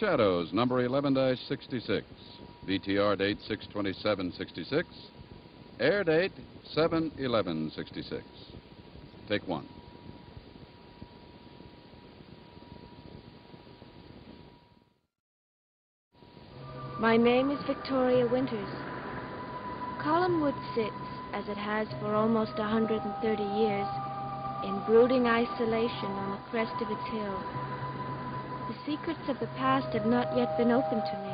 Shadows, number 11-66. VTR date 6/27/66. Air date 7/11/66. Take one. My name is Victoria Winters. Collinwood sits, as it has for almost 130 years, in brooding isolation on the crest of its hill. The secrets of the past have not yet been opened to me,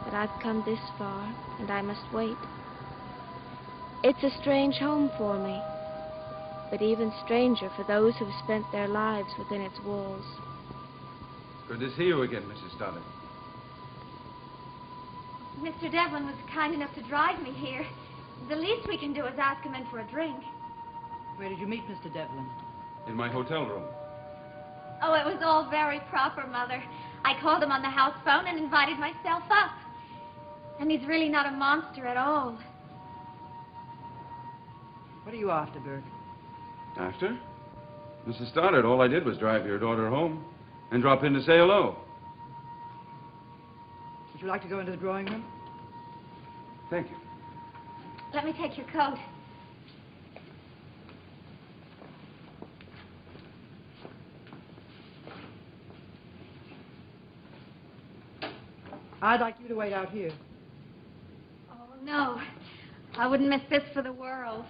but I've come this far, and I must wait. It's a strange home for me, but even stranger for those who've spent their lives within its walls. Good to see you again, Mrs. Stoddard. Mr. Devlin was kind enough to drive me here. The least we can do is ask him in for a drink. Where did you meet Mr. Devlin? In my hotel room. Oh, it was all very proper, Mother. I called him on the house phone and invited myself up. And he's really not a monster at all. What are you after, Burke? After? Mrs. Stoddard, all I did was drive your daughter home and drop in to say hello. Would you like to go into the drawing room? Thank you. Let me take your coat. I'd like you to wait out here. Oh, no. I wouldn't miss this for the world.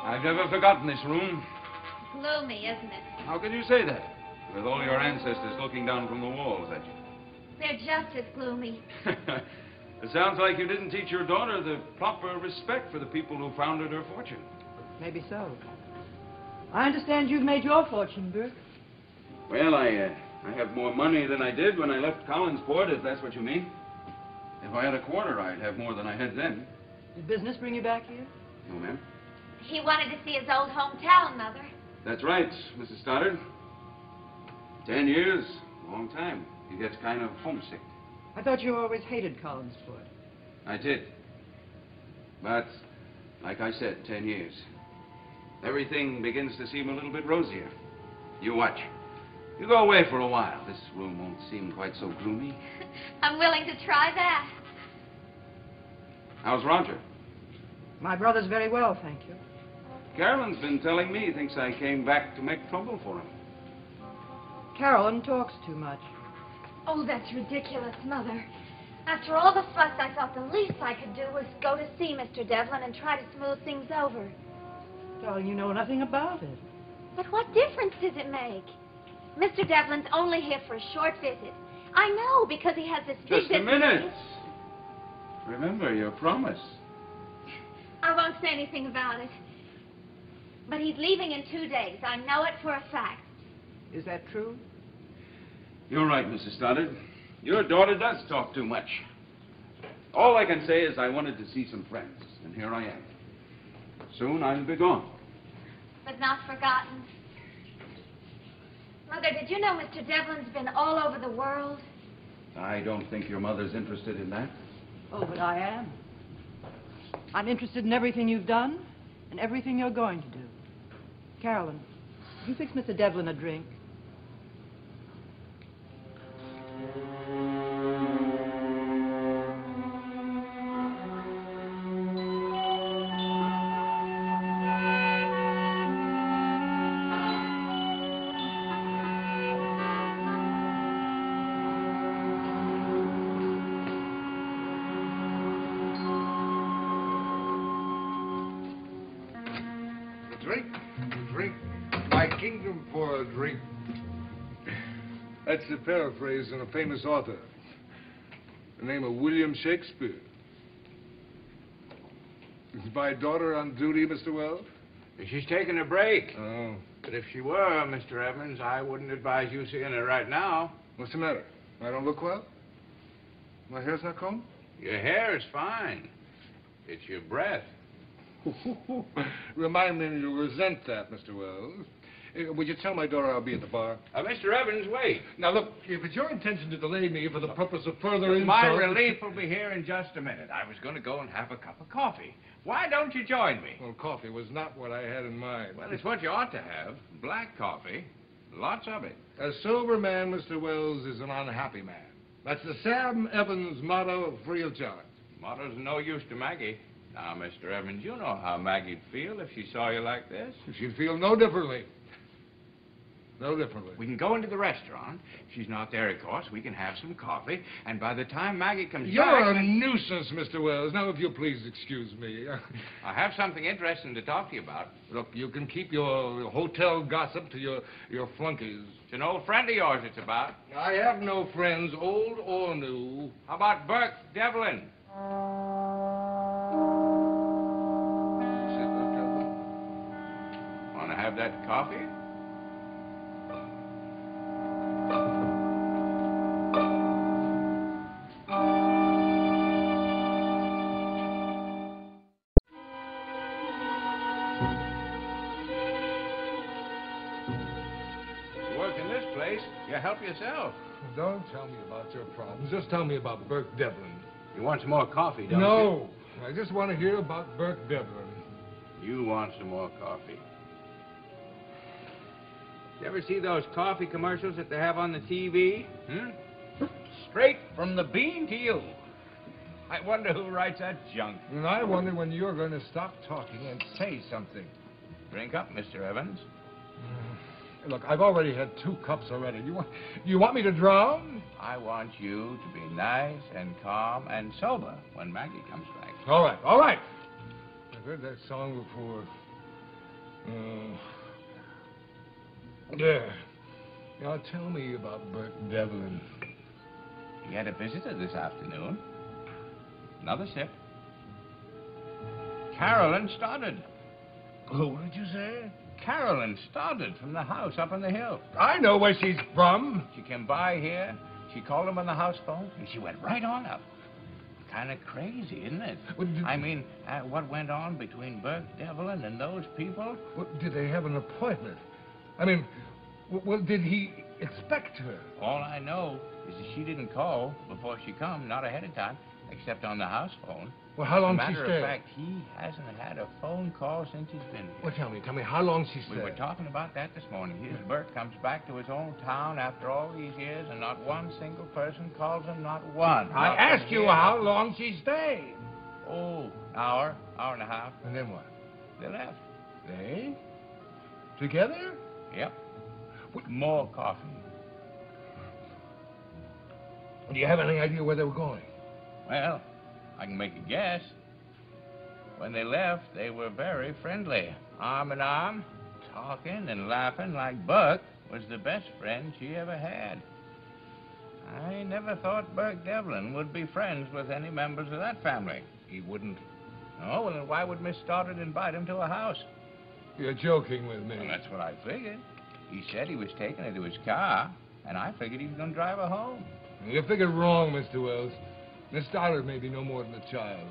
I've never forgotten this room. Gloomy, isn't it? How can you say that? With all your ancestors looking down from the walls at you. They're just as gloomy. It sounds like you didn't teach your daughter the proper respect for the people who founded her fortune. Maybe so. I understand you've made your fortune, Burke. Well, I have more money than I did when I left Collinsport, if that's what you mean. If I had a quarter, I'd have more than I had then. Did business bring you back here? No, ma'am. He wanted to see his old hometown, Mother. That's right, Mrs. Stoddard. 10 years, long time. He gets kind of homesick. I thought you always hated Collinsport. I did. But, like I said, 10 years. Everything begins to seem a little bit rosier. You watch. You go away for a while. This room won't seem quite so gloomy. I'm willing to try that. How's Roger? My brother's very well, thank you. Carolyn's been telling me he thinks I came back to make trouble for him. Carolyn talks too much. Oh, that's ridiculous, Mother. After all the fuss, I thought the least I could do was go to see Mr. Devlin and try to smooth things over. Darling, you know nothing about it. But what difference does it make? Mr. Devlin's only here for a short visit. I know, because he has this big Just a business. minute. Remember your promise. I won't say anything about it. But he's leaving in 2 days. I know it for a fact. Is that true? You're right, Mrs. Stoddard. Your daughter does talk too much. All I can say is I wanted to see some friends, and here I am. Soon I'll be gone. But not forgotten. Mother, did you know Mr. Devlin's been all over the world? I don't think your mother's interested in that. Oh, but I am. I'm interested in everything you've done and everything you're going to do. Carolyn, you fix Mr. Devlin a drink. That's a paraphrase on a famous author. The name of William Shakespeare. Is my daughter on duty, Mr. Wells? She's taking a break. Oh. But if she were, Mr. Evans, I wouldn't advise you seeing her right now. What's the matter? I don't look well? My hair's not combed? Your hair is fine. It's your breath. Remind me you resent that, Mr. Wells. Would you tell my daughter I'll be at the bar? Mr. Evans, wait. Now, look, if it's your intention to delay me for the purpose of further insult... My relief will be here in just a minute. I was going to go and have a cup of coffee. Why don't you join me? Well, coffee was not what I had in mind. Well, it's what you ought to have. Black coffee. Lots of it. A sober man, Mr. Wells, is an unhappy man. That's the Sam Evans motto, free of charge. Motto's no use to Maggie. Now, Mr. Evans, you know how Maggie'd feel if she saw you like this. She'd feel no differently. No differently. We can go into the restaurant. If she's not there, of course, we can have some coffee. And by the time Maggie comes You're back... a nuisance, Mr. Wells. Now, if you'll please excuse me. I have something interesting to talk to you about. Look, you can keep your hotel gossip to your flunkies. It's an old friend of yours it's about. I have no friends, old or new. How about Burke Devlin? Want to have that coffee? You help yourself. Don't tell me about your problems. Just tell me about Burke Devlin. You want some more coffee, don't you? No. I just want to hear about Burke Devlin. You want some more coffee. You ever see those coffee commercials that they have on the TV? Straight from the bean to you. I wonder who writes that junk. And I wonder when you're going to stop talking and say something. Drink up, Mr. Evans. Look, I've already had 2 cups already. You want me to drown? I want you to be nice and calm and sober when Maggie comes back. All right, all right. I've heard that song before. There. Now tell me about Burke Devlin. He had a visitor this afternoon. Another sip. Carolyn Stoddard. Who did you say? Carolyn Stoddard from the house up on the hill. I know where she's from. She came by here. She called him on the house phone, and she went right on up. Kind of crazy, isn't it? I mean, what went on between Burke Devlin and those people? Did they have an appointment? I mean, did he expect her? All I know is that she didn't call before she come, not ahead of time, except on the house phone. Well, how long As a she matter stayed? of fact, he hasn't had a phone call since he's been here. Well, tell me, how long she stayed? We were talking about that this morning. His Burke comes back to his own town after all these years, and not one single person calls him, not one. I asked you how long she stayed. Oh, hour and a half. And then what? They left. They? Together? Yep. More coffee. Do you have any idea where they were going? Well, I can make a guess. When they left, they were very friendly. Arm in arm, talking and laughing like Buck was the best friend she ever had. I never thought Burke Devlin would be friends with any members of that family. He wouldn't. Oh, well, then why would Miss Stoddard invite him to a house? You're joking with me. Well, that's what I figured. He said he was taking her to his car, and I figured he was going to drive her home. You figured wrong, Mr. Wells. Miss Stoddard may be no more than a child.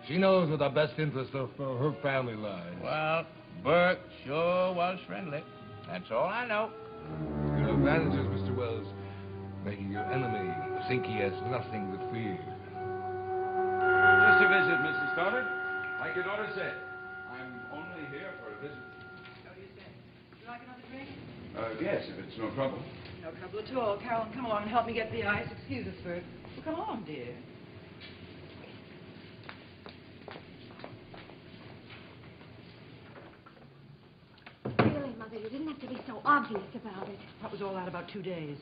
She knows where the best interest of her family lies. Well, Burke sure was friendly. That's all I know. Your advantages, Mr. Wells, making your enemy think he has nothing to fear. Just a visit, Mrs. Stoddard. Like your daughter said, I'm only here for a visit. So you say. Would you like another drink? Yes, if it's no trouble. No trouble at all. Carolyn, come along and help me get the ice. Excuse us, Bert. Well, come along, dear. Really, Mother, you didn't have to be so obvious about it. What was all that about 2 days?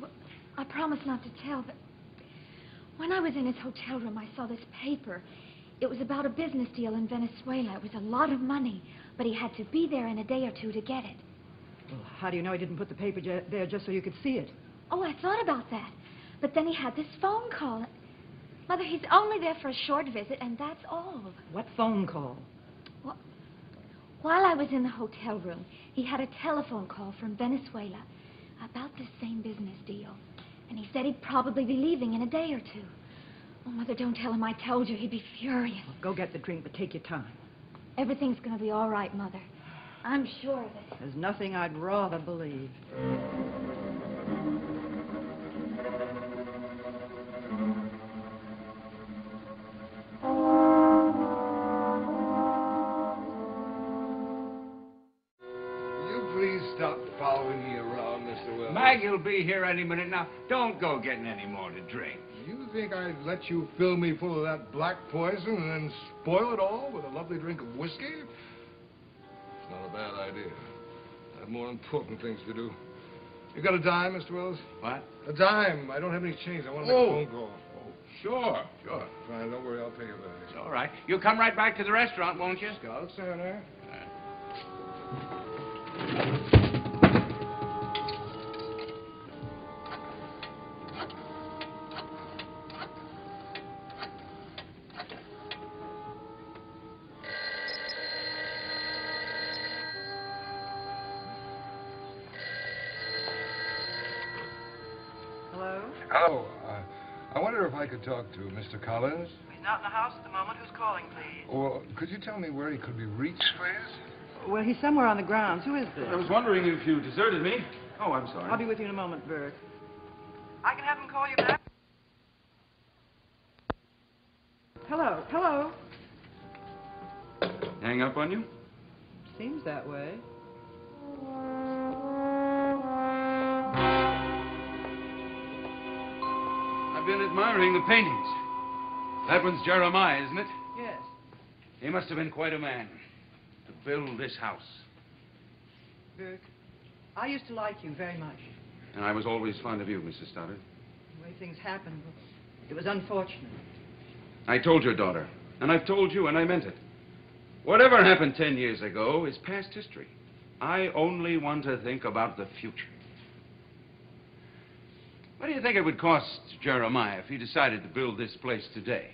Well, I promised not to tell, but when I was in his hotel room, I saw this paper. It was about a business deal in Venezuela. It was a lot of money, but he had to be there in a day or two to get it. Well, how do you know he didn't put the paper there just so you could see it? Oh, I thought about that. But then he had this phone call. Mother, he's only there for a short visit, and that's all. What phone call? Well, while I was in the hotel room, he had a telephone call from Venezuela about this same business deal. And he said he'd probably be leaving in a day or two. Oh, Mother, don't tell him I told you. He'd be furious. Well, go get the drink, but take your time. Everything's going to be all right, Mother. I'm sure of it. There's nothing I'd rather believe. Stop following me around, Mr. Wells. Maggie will be here any minute now. Don't go getting any more to drink. You think I'd let you fill me full of that black poison and then spoil it all with a lovely drink of whiskey? It's not a bad idea. I have more important things to do. You got a dime, Mr. Wells? What? A dime. I don't have any change. I want to make a phone call. Oh, sure. Fine, don't worry. I'll pay you back. It's all right. You'll come right back to the restaurant, won't you? Scout Center. Hello? Hello. I wonder if I could talk to Mr. Collins. He's not in the house at the moment. Who's calling, please? Well, could you tell me where he could be reached, please? Well, he's somewhere on the grounds. Who is this? I was wondering if you deserted me. Oh, I'm sorry. I'll be with you in a moment, Burke. I can have him call you back. Hello? Hello? Hang up on you? Seems that way. I've been admiring the paintings. That one's Jeremiah, isn't it? Yes. He must have been quite a man to build this house. Burke, I used to like you very much. And I was always fond of you, Mrs. Stoddard. The way things happened, it was unfortunate. I told your daughter, and I've told you, and I meant it. Whatever happened 10 years ago is past history. I only want to think about the future. What do you think it would cost Jeremiah if he decided to build this place today?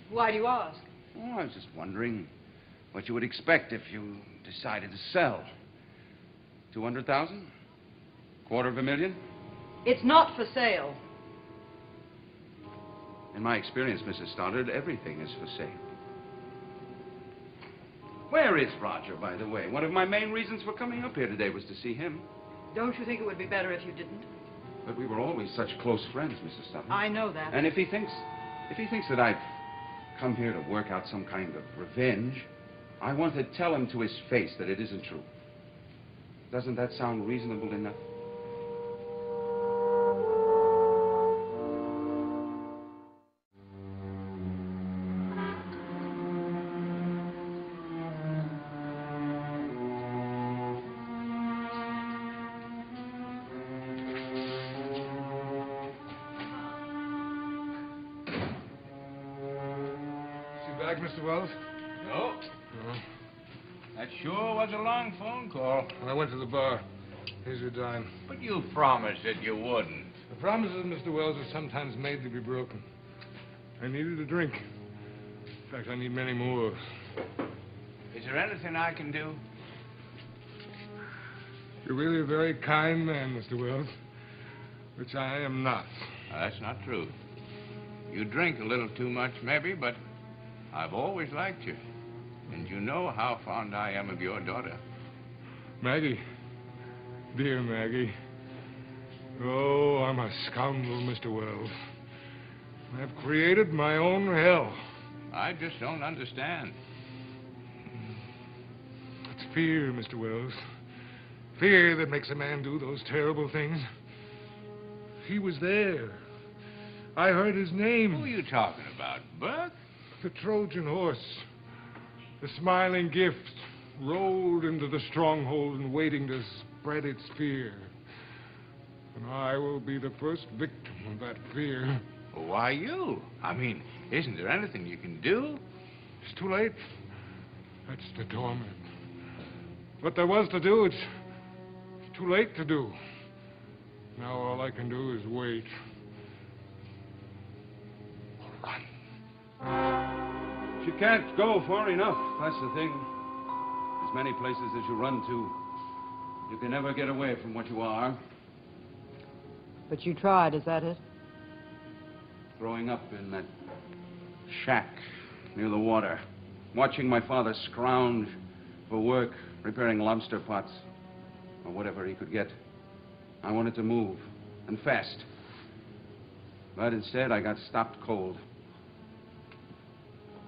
Why do you ask? Oh, I was just wondering what you would expect if you decided to sell. 200,000? $250,000? It's not for sale. In my experience, Mrs. Stoddard, everything is for sale. Where is Roger, by the way? One of my main reasons for coming up here today was to see him. Don't you think it would be better if you didn't? But we were always such close friends, Mrs. Stoddard. I know that. And if he thinks that I've come here to work out some kind of revenge, I want to tell him to his face that it isn't true. Doesn't that sound reasonable enough? Mr. Wells? No. That sure was a long phone call. I went to the bar. Here's your dime. But you promised that you wouldn't. The promises, Mr. Wells, are sometimes made to be broken. I needed a drink. In fact, I need many more. Is there anything I can do? You're really a very kind man, Mr. Wells, which I am not. That's not true. You drink a little too much, maybe, but I've always liked you. And you know how fond I am of your daughter. Maggie. Dear Maggie. Oh, I'm a scoundrel, Mr. Wells. I've created my own hell. I just don't understand. It's fear, Mr. Wells. Fear that makes a man do those terrible things. He was there. I heard his name. Who are you talking about, Buck? The Trojan horse. The smiling gift rolled into the stronghold and waiting to spread its fear. And I will be the first victim of that fear. Why you? I mean, isn't there anything you can do? It's too late. That's the torment. What there was to do, it's too late to do. Now all I can do is wait. Run. You can't go far enough. That's the thing. As many places as you run to, you can never get away from what you are. But you tried, is that it? Growing up in that shack near the water, watching my father scrounge for work, repairing lobster pots, or whatever he could get. I wanted to move, and fast. But instead, I got stopped cold.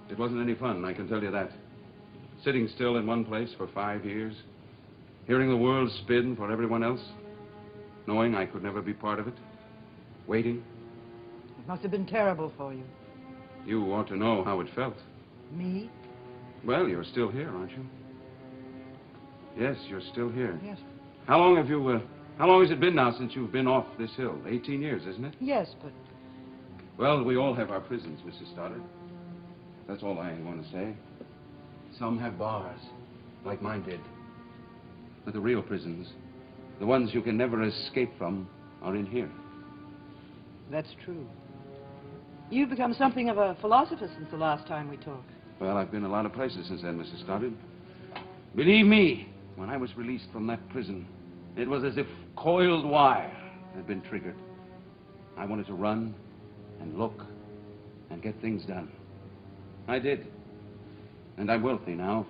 It wasn't any fun, I can tell you that. Sitting still in one place for 5 years, hearing the world spin for everyone else, knowing I could never be part of it, waiting. It must have been terrible for you. You ought to know how it felt. Me? Well, you're still here, aren't you? Yes, you're still here. Yes. How long has it been now since you've been off this hill? 18 years, isn't it? Yes, but... Well, we all have our prisons, Mrs. Stoddard. That's all I want to say. Some have bars, like mine did. But the real prisons, the ones you can never escape from, are in here. That's true. You've become something of a philosopher since the last time we talked. Well, I've been a lot of places since then, Mrs. Stoddard. Believe me, when I was released from that prison, it was as if coiled wire had been triggered. I wanted to run and look and get things done. I did. And I'm wealthy now.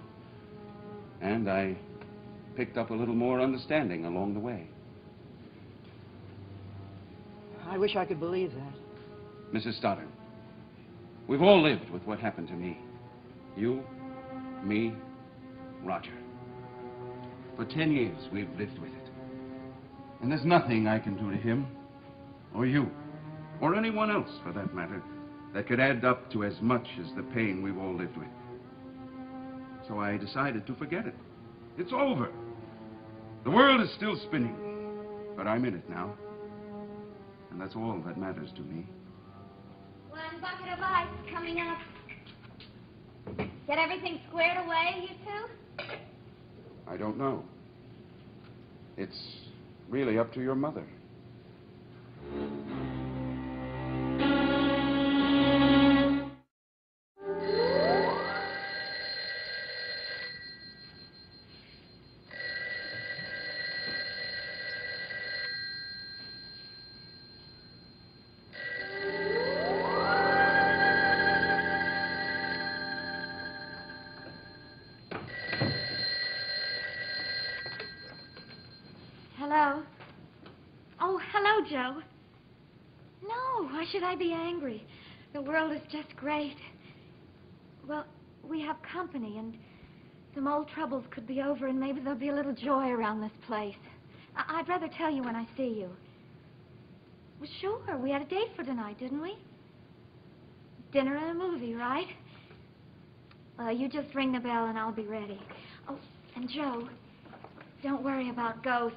And I picked up a little more understanding along the way. I wish I could believe that. Mrs. Stoddard, we've all lived with what happened to me. You, me, Roger. For 10 years, we've lived with it. And there's nothing I can do to him, or you, or anyone else, for that matter, that could add up to as much as the pain we've all lived with. So I decided to forget it. It's over. The world is still spinning, but I'm in it now. And that's all that matters to me. 1 bucket of ice coming up. Get everything squared away, you two? I don't know. It's really up to your mother. Hello? Oh, hello, Joe. No, why should I be angry? The world is just great. Well, we have company, and some old troubles could be over, and maybe there'll be a little joy around this place. I'd rather tell you when I see you. Well, sure, we had a date for tonight, didn't we? Dinner and a movie, right? Well, you just ring the bell, and I'll be ready. Oh, and Joe, don't worry about ghosts.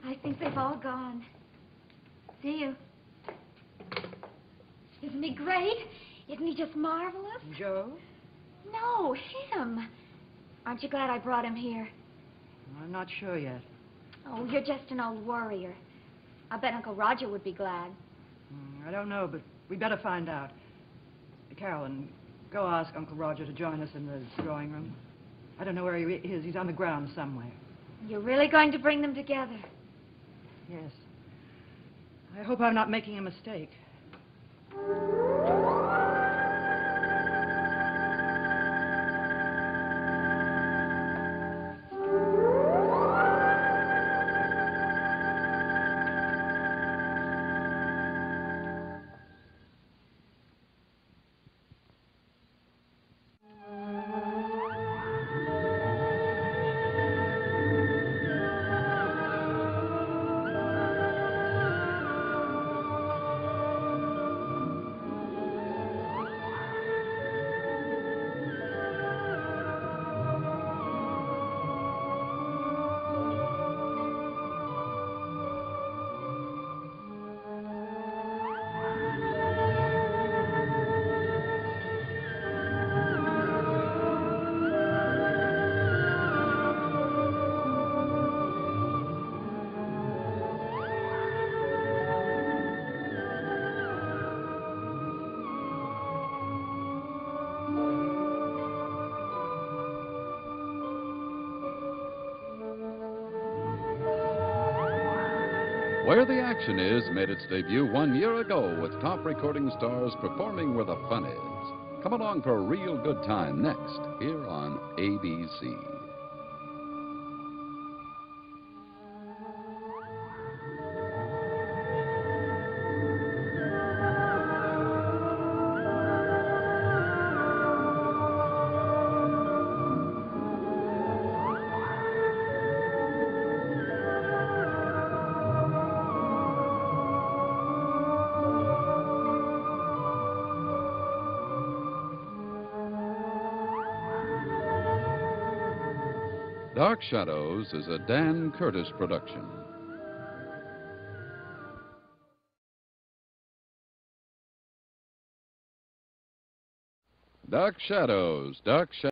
I think they've all gone. See you. Isn't he great? Isn't he just marvelous? Joe? No, him. Aren't you glad I brought him here? I'm not sure yet. Oh, you're just an old worrier. I bet Uncle Roger would be glad. I don't know, but we better find out. Carolyn, go ask Uncle Roger to join us in the drawing room. I don't know where he is. He's on the ground somewhere. You're really going to bring them together? Yes. I hope I'm not making a mistake. Where the Action Is made its debut 1 year ago with top recording stars performing where the fun is. Come along for a real good time next here on ABC. Dark Shadows is a Dan Curtis production. Dark Shadows, Dark Shadows.